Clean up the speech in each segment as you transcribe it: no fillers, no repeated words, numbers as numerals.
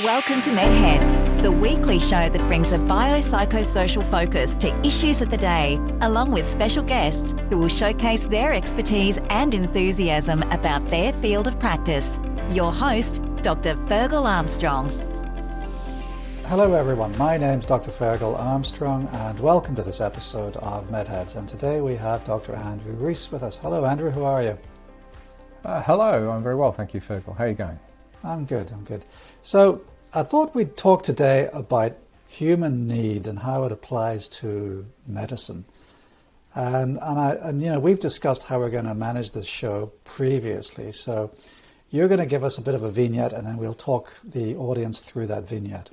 Welcome to MedHeads, the weekly show that brings a biopsychosocial focus to issues of the day, along with special guests who will showcase their expertise and enthusiasm about their field of practice. Your host, Dr. Fergal Armstrong. Hello everyone, my name's Dr. Fergal Armstrong and welcome to this episode of MedHeads. And today we have Dr. Andrew Rees with us. Hello Andrew, how are you? Hello, I'm very well, thank you Fergal. How are you going? I'm good. So I thought we'd talk today about human need and how it applies to medicine. And you know, we've discussed how we're going to manage this show previously. So you're going to give us a bit of a vignette and then we'll talk the audience through that vignette.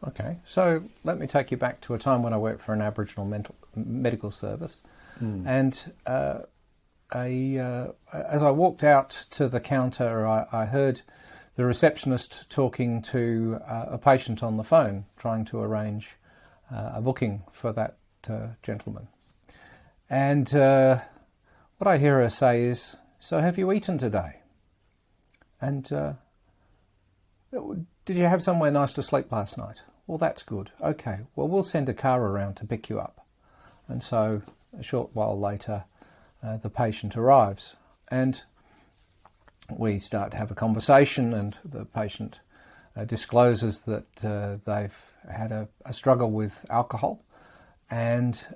Okay, so let me take you back to a time when I worked for an Aboriginal medical service. And as I walked out to the counter, I heard the receptionist talking to a patient on the phone, trying to arrange a booking for that gentleman. And what I hear her say is, "So have you eaten today? And did you have somewhere nice to sleep last night? Well, that's good. Okay, well, we'll send a car around to pick you up." And so a short while later, the patient arrives and we start to have a conversation, and the patient discloses that they've had a struggle with alcohol and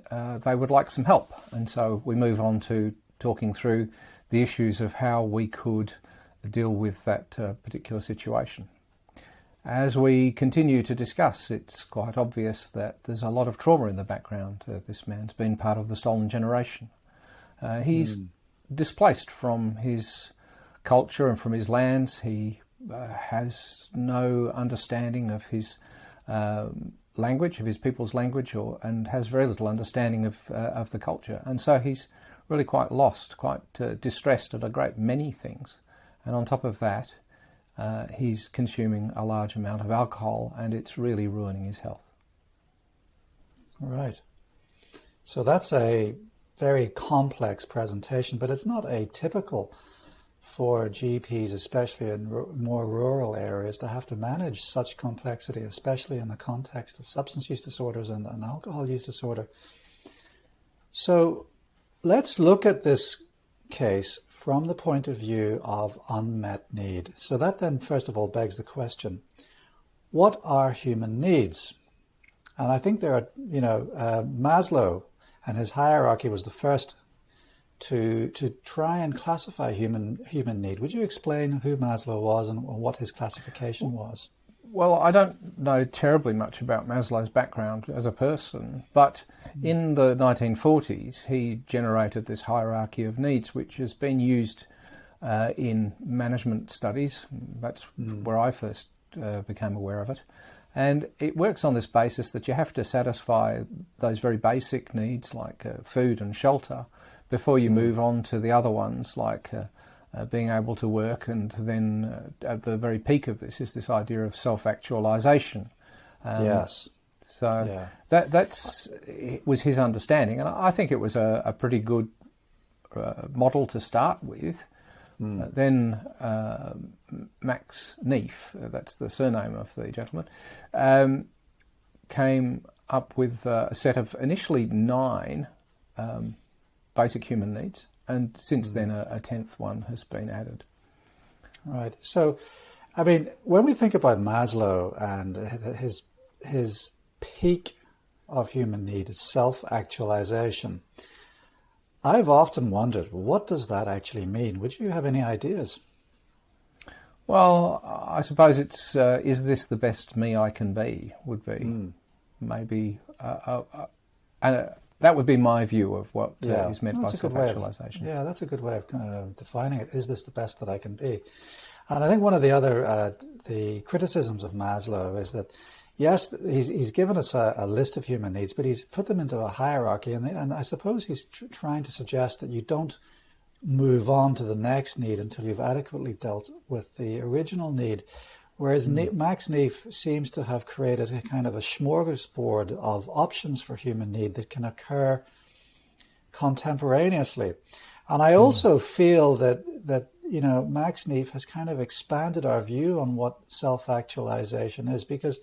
they would like some help. And so we move on to talking through the issues of how we could deal with that particular situation. As we continue to discuss, it's quite obvious that there's a lot of trauma in the background. This man's been part of the stolen generation. He's displaced from his culture and from his lands. He has no understanding of his language, of his people's language, and has very little understanding of the culture. And so he's really quite lost, quite distressed at a great many things. And on top of that, he's consuming a large amount of alcohol, and it's really ruining his health. Right. So that's a very complex presentation, but it's not atypical for GPs, especially in more rural areas, to have to manage such complexity, especially in the context of substance use disorders and alcohol use disorder. So let's look at this case from the point of view of unmet need. So that then, first of all, begs the question, what are human needs? And I think there are, Maslow and his hierarchy was the first to try and classify human need. Would you explain who Maslow was and what his classification was? Well, I don't know terribly much about Maslow's background as a person, but in the 1940s he generated this hierarchy of needs, which has been used in management studies. That's where I first became aware of it. And it works on this basis that you have to satisfy those very basic needs like food and shelter before you move on to the other ones like being able to work, and then at the very peak of this is this idea of self-actualization. Yes. So yeah. That's was his understanding, and I think it was a pretty good model to start with. Then Max-Neef, that's the surname of the gentleman, came up with a set of initially 9 basic human needs, and since then a 10th one has been added. Right. So, I mean, when we think about Maslow and his peak of human need is self-actualization, I've often wondered, what does that actually mean? Would you have any ideas? Well, I suppose it's, is this the best me I can be, would be maybe, and that would be my view of what is meant by self-actualization. Yeah, that's a good way of defining it. Is this the best that I can be? And I think one of the other the criticisms of Maslow is that, yes, he's given us a list of human needs, but he's put them into a hierarchy, and I suppose he's trying to suggest that you don't move on to the next need until you've adequately dealt with the original need. Whereas Max-Neef seems to have created a kind of a smorgasbord of options for human need that can occur contemporaneously. And I also feel that Max-Neef has kind of expanded our view on what self-actualization is, because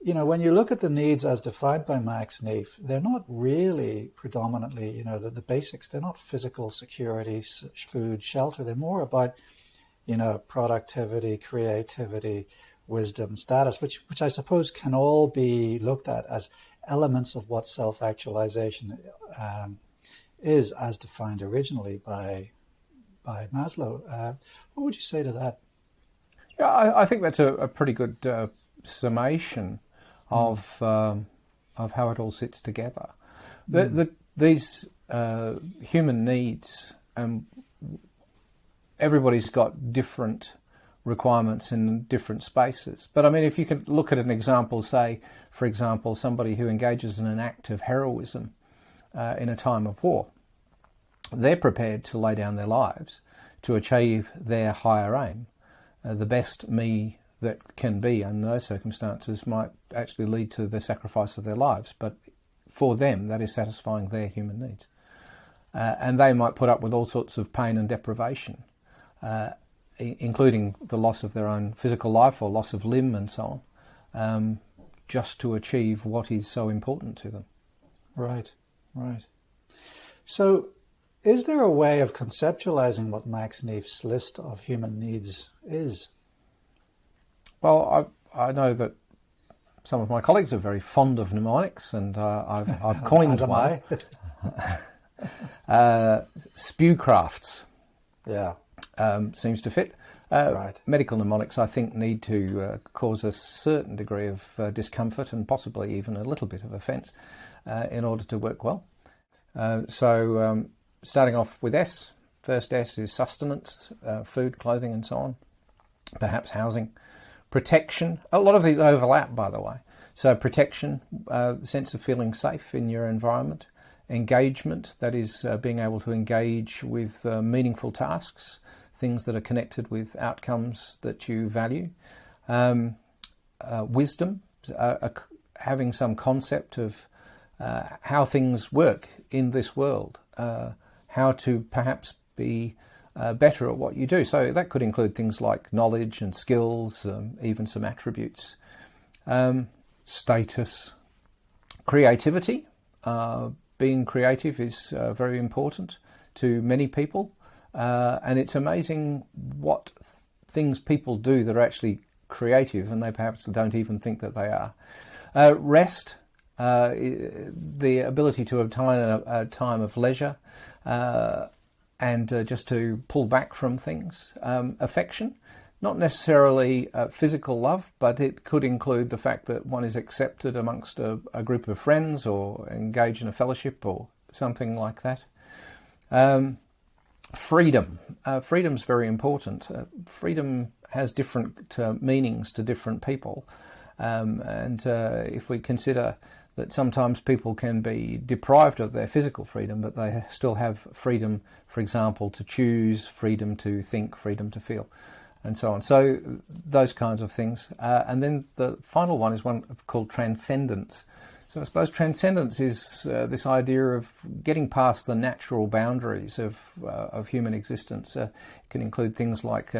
when you look at the needs as defined by Max-Neef, they're not really predominantly, the basics. They're not physical security, food, shelter. They're more about, productivity, creativity, wisdom, status, which I suppose can all be looked at as elements of what self-actualization is, as defined originally by Maslow. What would you say to that? Yeah, I think that's a pretty good summation of how it all sits together. These human needs, everybody's got different requirements in different spaces. But I mean, if you could look at an example, say, for example, somebody who engages in an act of heroism in a time of war, they're prepared to lay down their lives to achieve their higher aim. The best me that can be under those circumstances might actually lead to the sacrifice of their lives, but for them that is satisfying their human needs. And they might put up with all sorts of pain and deprivation, including the loss of their own physical life or loss of limb and so on, just to achieve what is so important to them. Right. So is there a way of conceptualizing what Max-Neef's list of human needs is? Well, I know that some of my colleagues are very fond of mnemonics, and I've coined one. Spewcrafts. Yeah. Seems to fit. Right. Medical mnemonics, I think, need to cause a certain degree of discomfort and possibly even a little bit of offence in order to work well. So starting off with S, first S is sustenance, food, clothing and so on, perhaps housing. Protection, a lot of these overlap, by the way. So protection, the sense of feeling safe in your environment. Engagement, that is being able to engage with meaningful tasks, things that are connected with outcomes that you value. Wisdom, having some concept of how things work in this world, how to perhaps be better at what you do. So that could include things like knowledge and skills, even some attributes. Status. Creativity. Being creative is very important to many people. And it's amazing what things people do that are actually creative, and they perhaps don't even think that they are. Rest. The ability to obtain a time of leisure and just to pull back from things. Affection, not necessarily physical love, but it could include the fact that one is accepted amongst a group of friends or engage in a fellowship or something like that. Freedom. Freedom's very important. Freedom has different meanings to different people. And if we consider that sometimes people can be deprived of their physical freedom, but they still have freedom, for example, to choose, freedom to think, freedom to feel, and so on. So those kinds of things. And then the final one is one called transcendence. So I suppose transcendence is this idea of getting past the natural boundaries of human existence. It can include things like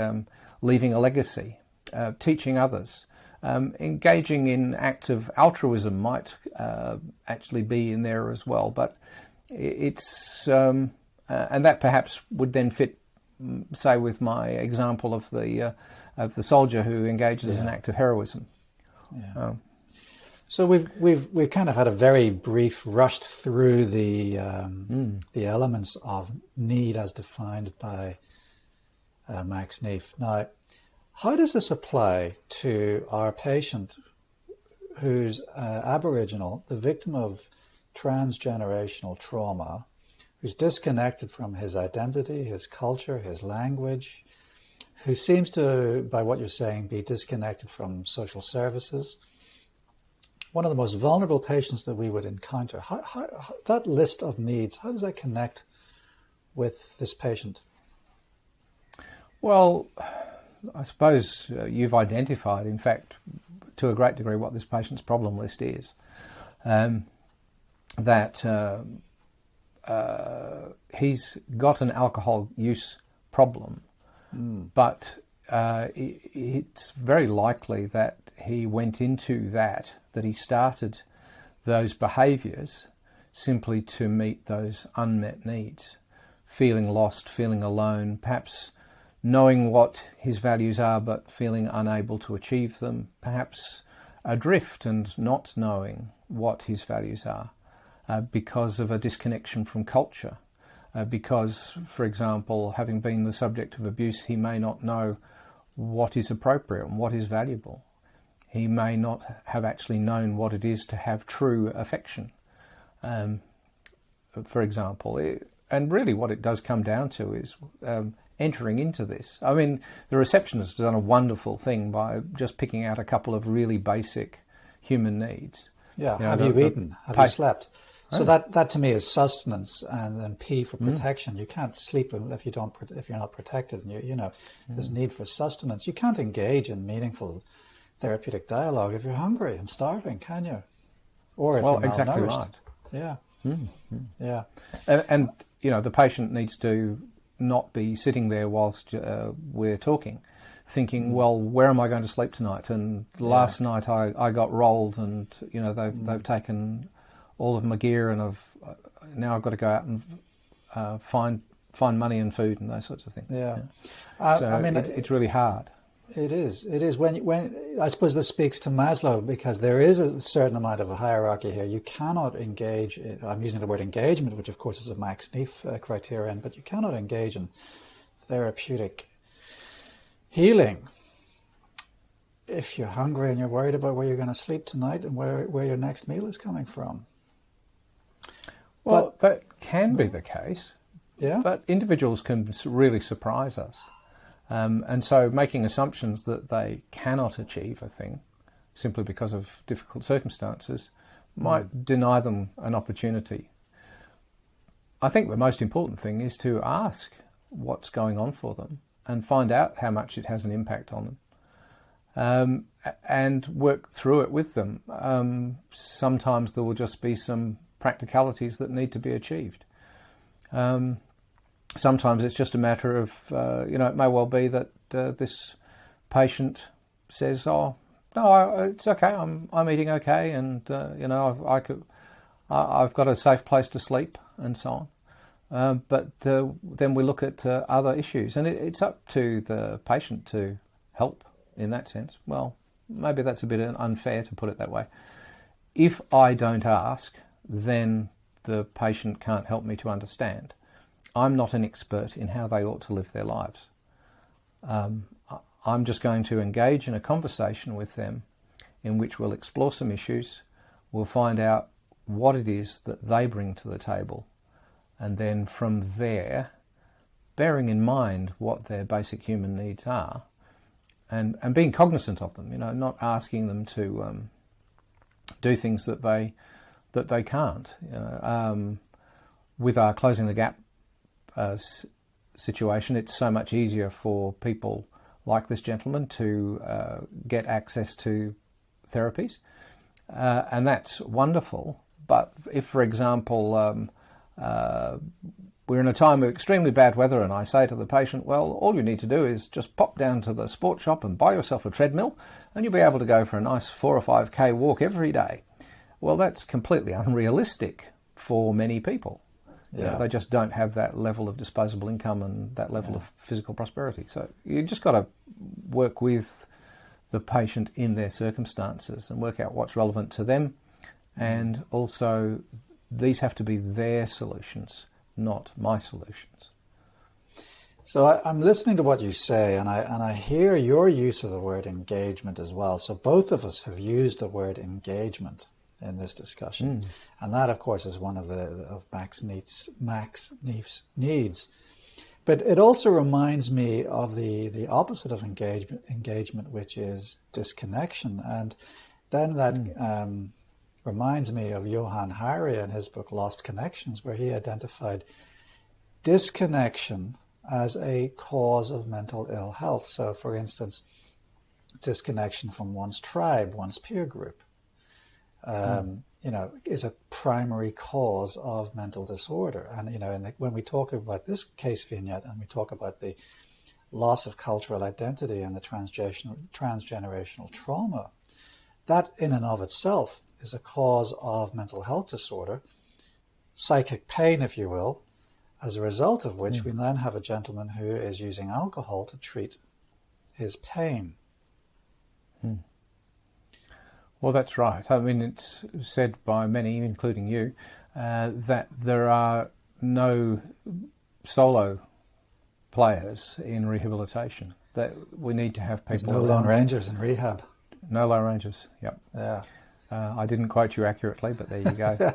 leaving a legacy, teaching others. Engaging in acts of altruism might actually be in there as well, but it's and that perhaps would then fit, say, with my example of the soldier who engages in an act of heroism. Yeah. So we've kind of had a very brief rushed through the elements of need as defined by Max-Neef. Now, how does this apply to our patient who's Aboriginal, the victim of transgenerational trauma, who's disconnected from his identity, his culture, his language, who seems to, by what you're saying, be disconnected from social services? One of the most vulnerable patients that we would encounter. How that list of needs, how does that connect with this patient? Well, I suppose you've identified, in fact, to a great degree what this patient's problem list is. That he's got an alcohol use problem, But it's very likely that he went into that he started those behaviours simply to meet those unmet needs, feeling lost, feeling alone, perhaps knowing what his values are but feeling unable to achieve them, perhaps adrift and not knowing what his values are because of a disconnection from culture. Because, for example, having been the subject of abuse, he may not know what is appropriate and what is valuable. He may not have actually known what it is to have true affection, for example. And really what it does come down to is entering into this. I mean, the receptionist has done a wonderful thing by just picking out a couple of really basic human needs. Yeah, have you eaten? Have you slept? So that to me is sustenance, and then P for protection. You can't sleep if you're not protected, and there's a need for sustenance. You can't engage in meaningful therapeutic dialogue if you're hungry and starving, can you? Or if you're malnourished. Exactly right. Yeah. Yeah. And the patient needs to not be sitting there whilst we're talking, thinking, well, where am I going to sleep tonight? And last night I got rolled, and they've taken all of my gear, and now I've got to go out and find money and food and those sorts of things. Yeah. So it's really hard. It is. When I suppose this speaks to Maslow, because there is a certain amount of a hierarchy here. You cannot engage, I'm using the word engagement, which of course is a Max-Neef criterion, but you cannot engage in therapeutic healing if you're hungry and you're worried about where you're going to sleep tonight and where your next meal is coming from. Well, that can be the case. Yeah. But individuals can really surprise us. And so making assumptions that they cannot achieve a thing simply because of difficult circumstances might deny them an opportunity. I think the most important thing is to ask what's going on for them and find out how much it has an impact on them, and work through it with them. Sometimes there will just be some practicalities that need to be achieved. Sometimes it's just a matter of, it may well be that this patient says, "Oh, no, it's okay. I'm eating okay, and I've got a safe place to sleep," and so on. But then we look at other issues, and it's up to the patient to help in that sense. Well, maybe that's a bit unfair to put it that way. If I don't ask, then the patient can't help me to understand. I'm not an expert in how they ought to live their lives. I'm just going to engage in a conversation with them in which we'll explore some issues, we'll find out what it is that they bring to the table, and then from there, bearing in mind what their basic human needs are, and being cognizant of them, not asking them to do things that they can't. With our Closing the Gap situation, it's so much easier for people like this gentleman to get access to therapies, and that's wonderful. But if, for example, we're in a time of extremely bad weather and I say to the patient, well, all you need to do is just pop down to the sports shop and buy yourself a treadmill and you'll be able to go for a nice 4 or 5k walk every day. Well, that's completely unrealistic for many people. Yeah. They just don't have that level of disposable income and that level of physical prosperity. So you just got to work with the patient in their circumstances and work out what's relevant to them. And also, these have to be their solutions, not my solutions. So I'm listening to what you say, and I hear your use of the word engagement as well. So both of us have used the word engagement in this discussion. And that, of course, is one of Max-Neef's needs. But it also reminds me of the opposite of engagement, which is disconnection. And then that reminds me of Johann Hari in his book Lost Connections, where he identified disconnection as a cause of mental ill health. So, for instance, disconnection from one's tribe, one's peer group, is a primary cause of mental disorder. And, when we talk about this case vignette and we talk about the loss of cultural identity and the transgenerational trauma, that in and of itself is a cause of mental health disorder, psychic pain, if you will, as a result of which we then have a gentleman who is using alcohol to treat his pain. Well, that's right. I mean, it's said by many, including you, that there are no solo players in rehabilitation, that we need to have people. There's no Lone Rangers in rehab. No Lone Rangers, yep. Yeah. I didn't quote you accurately, but there you go.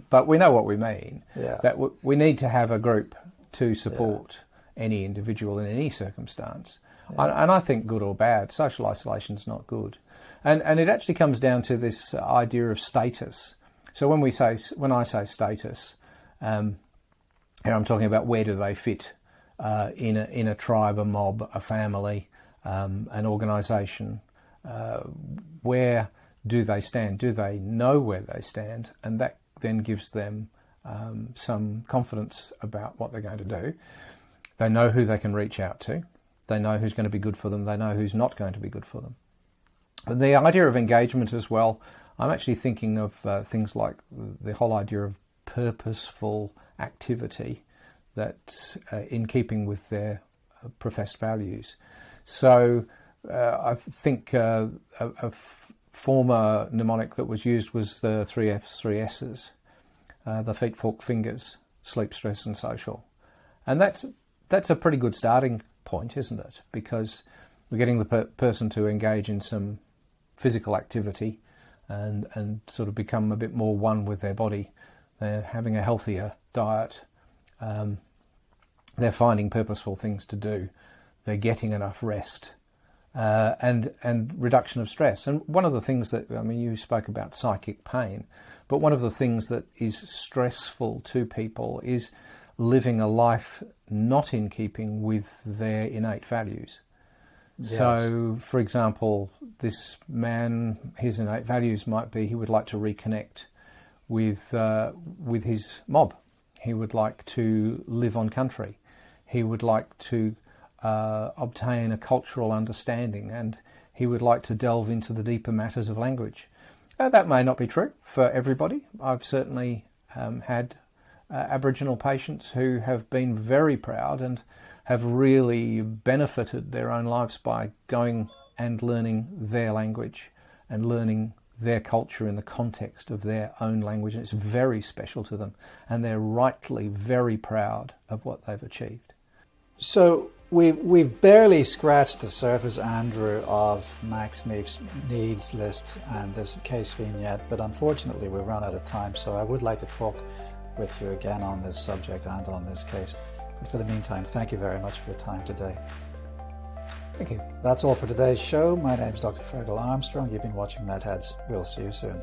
But we know what we mean. Yeah. That we need to have a group to support any individual in any circumstance. Yeah. And I think good or bad, social isolation is not good. And it actually comes down to this idea of status. So when I say status, and I'm talking about where do they fit in a tribe, a mob, a family, an organisation. Where do they stand? Do they know where they stand? And that then gives them some confidence about what they're going to do. They know who they can reach out to. They know who's going to be good for them. They know who's not going to be good for them. And the idea of engagement as well, I'm actually thinking of things like the whole idea of purposeful activity that's in keeping with their professed values. So I think a former mnemonic that was used was the 3 F's, 3 S's, the feet, fork, fingers, sleep, stress and social. And that's a pretty good starting point, isn't it? Because we're getting the person to engage in some physical activity and sort of become a bit more one with their body. They're having a healthier diet. They're finding purposeful things to do. They're getting enough rest. And reduction of stress. And one of the things that, I mean, you spoke about psychic pain, but one of the things that is stressful to people is living a life not in keeping with their innate values. Yes. So, for example, this man, his innate values might be he would like to reconnect with his mob. He would like to live on country. He would like to obtain a cultural understanding, and he would like to delve into the deeper matters of language. That may not be true for everybody. I've certainly had Aboriginal patients who have been very proud and have really benefited their own lives by going and learning their language and learning their culture in the context of their own language. And it's very special to them, and they're rightly very proud of what they've achieved. So we've barely scratched the surface, Andrew, of Max-Neef's needs list and this case vignette, but unfortunately we've run out of time, so I would like to talk with you again on this subject and on this case. But for the meantime, thank you very much for your time today. Thank you. That's all for today's show. My name's Dr. Fergal Armstrong. You've been watching MedHeads. We'll see you soon.